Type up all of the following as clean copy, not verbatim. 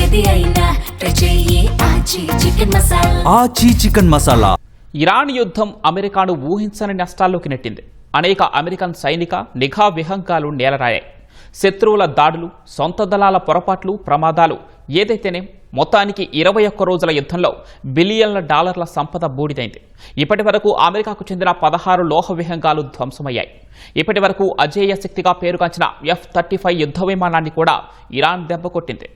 ఏది అయినా చెయ్యి ఆచి చికెన్ మసాలా. ఆచి చికెన్ మసాలా. ఇరాన్ యుద్ధం అమెరికాను ఊహించని నష్టాల్లోకి నెట్టింది. అనేక అమెరికన్ సైనిక నిఘా విహంగాలు నేలరాయాయి. శత్రువుల దాడులు, సొంత దళాల పొరపాట్లు, ప్రమాదాలు ఏదైతేనే మొత్తానికి 21 రోజుల యుద్ధంలో బిలియన్ల డాలర్ల సంపద బూడిదైంది. ఇప్పటి వరకు అమెరికాకు చెందిన 16 లోహ విహంగాలు ధ్వంసమయ్యాయి. ఇప్పటి వరకు అజేయ శక్తిగా పేరుగాంచిన F-35 యుద్ధ విమానాన్ని కూడా ఇరాన్ దెబ్బకొట్టింది.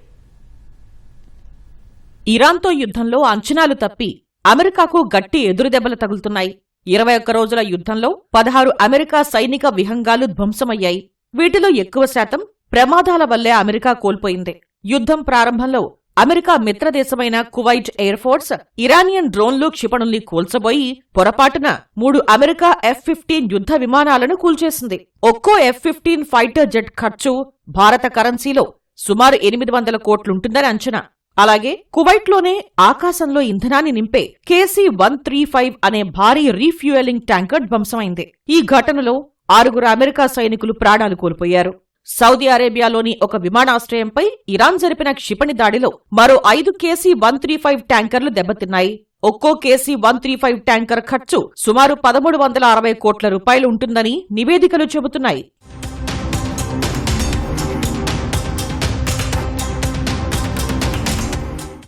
ఇరాన్తో యుద్ధంలో అంచనాలు తప్పి అమెరికాకు గట్టి ఎదురుదెబ్బలు తగులుతున్నాయి. 21 రోజుల యుద్ధంలో 16 అమెరికా సైనిక విహంగాలు ధ్వంసమయ్యాయి. వీటిలో ఎక్కువ శాతం ప్రమాదాల వల్లే అమెరికా కోల్పోయింది. యుద్ధం ప్రారంభంలో అమెరికా మిత్రదేశమైన కువైట్ ఎయిర్ ఫోర్స్ ఇరానియన్ డ్రోన్లు, క్షిపణుల్ని కూల్చబోయి పొరపాటున 3 అమెరికా F-15 యుద్ధ విమానాలను కూల్చేసింది. ఒక్కో F-15 ఫైటర్ జెట్ ఖర్చు భారత కరెన్సీలో సుమారు 800 కోట్లుంటుందని అంచనా. అలాగే కువైట్లోనే ఆకాశంలో ఇంధనాన్ని నింపే KC-135 అనే భారీ రీఫ్యూయలింగ్ ట్యాంకర్ ధ్వంసమైంది. ఈ ఘటనలో 6 అమెరికా సైనికులు ప్రాణాలు కోల్పోయారు. సౌదీ అరేబియాలోని ఒక విమానాశ్రయంపై ఇరాన్ జరిపిన క్షిపణి దాడిలో మరో 5 KC-135 ట్యాంకర్లు దెబ్బతిన్నాయి. ఒక్కో KC-135 ట్యాంకర్ ఖర్చు సుమారు 1360 కోట్ల రూపాయలు ఉంటుందని నివేదికలు చెబుతున్నాయి.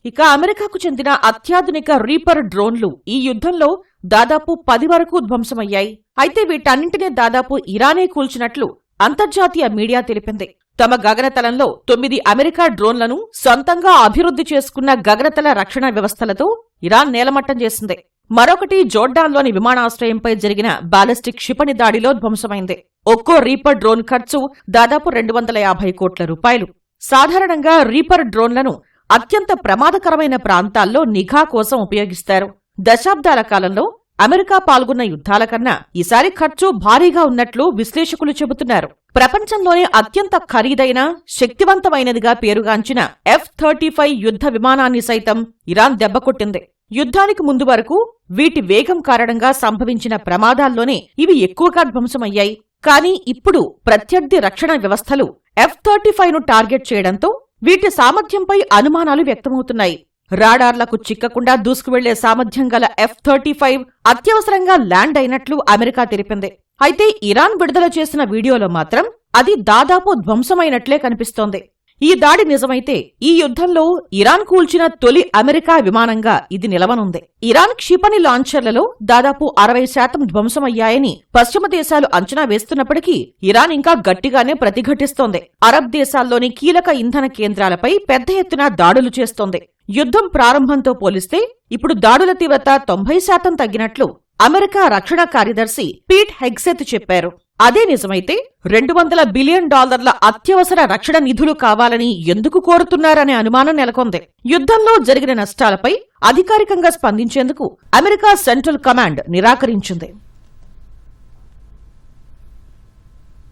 ఇక అమెరికాకు చెందిన అత్యాధునిక రీపర్ డ్రోన్లు ఈ యుద్ధంలో దాదాపు 10 వరకు ధ్వంసమయ్యాయి. అయితే వీటన్నింటినీ దాదాపు ఇరానే కూల్చినట్లు అంతర్జాతీయ మీడియా తెలిపింది. తమ గగనతలంలో 9 అమెరికా డ్రోన్లను సొంతంగా అభివృద్ధి చేసుకున్న గగనతల రక్షణ వ్యవస్థలతో ఇరాన్ నేలమట్టం చేసింది. మరొకటి జోర్డాన్లోని విమానాశ్రయంపై జరిగిన బాలిస్టిక్ క్షిపణి దాడిలో ధ్వంసమైంది. ఒక్కో రీపర్ డ్రోన్ ఖర్చు దాదాపు 250 కోట్ల రూపాయలు. సాధారణంగా రీపర్ డ్రోన్లను అత్యంత ప్రమాదకరమైన ప్రాంతాల్లో నిఘా కోసం ఉపయోగిస్తారు. దశాబ్దాల కాలంలో అమెరికా పాల్గొన్న యుద్ధాల కన్నా ఈసారి ఖర్చు భారీగా ఉన్నట్లు విశ్లేషకులు చెబుతున్నారు. ప్రపంచంలోనే అత్యంత ఖరీదైన, శక్తివంతమైనదిగా పేరుగాంచిన F-35 యుద్ధ విమానాన్ని సైతం ఇరాన్ దెబ్బకొట్టింది. యుద్ధానికి ముందు వరకు వీటి వేగం కారణంగా సంభవించిన ప్రమాదాల్లోనే ఇవి ఎక్కువగా ధ్వంసమయ్యాయి. కానీ ఇప్పుడు ప్రత్యర్థి రక్షణ వ్యవస్థలు F-35ను టార్గెట్ చేయడంతో వీటి సామర్థ్యంపై అనుమానాలు వ్యక్తమవుతున్నాయి. రాడార్లకు చిక్కకుండా దూసుకువెళ్లే సామర్థ్యం గల F-35 అత్యవసరంగా ల్యాండ్ అయినట్లు అమెరికా తెలిపింది. అయితే ఇరాన్ విడుదల చేసిన వీడియోలో మాత్రం అది దాదాపు ధ్వంసమైనట్లే కనిపిస్తోంది. ఈ దాడి నిజమైతే ఈ యుద్ధంలో ఇరాన్ కూల్చిన తొలి అమెరికా విమానంగా ఇది నిలవనుంది. ఇరాన్ క్షిపణి లాంచర్లలో దాదాపు 60% ధ్వంసమయ్యాయని పశ్చిమ దేశాలు అంచనా వేస్తున్నప్పటికీ ఇరాన్ ఇంకా గట్టిగానే ప్రతిఘటిస్తోంది. అరబ్ దేశాల్లోని కీలక ఇంధన కేంద్రాలపై పెద్ద ఎత్తున దాడులు చేస్తోంది. యుద్ధం ప్రారంభంతో పోలిస్తే ఇప్పుడు దాడుల తీవ్రత 90% తగ్గినట్లు అమెరికా రక్షణ కార్యదర్శి పీట్ హెగ్సెత్ చెప్పారు. అదే నిజమైతే $200 బిలియన్ అత్యవసర రక్షణ నిధులు కావాలని ఎందుకు కోరుతున్నారనే అనుమానం నెలకొంది. యుద్ధంలో జరిగిన నష్టాలపై అధికారికంగా స్పందించేందుకు అమెరికా సెంట్రల్ కమాండ్ నిరాకరించింది.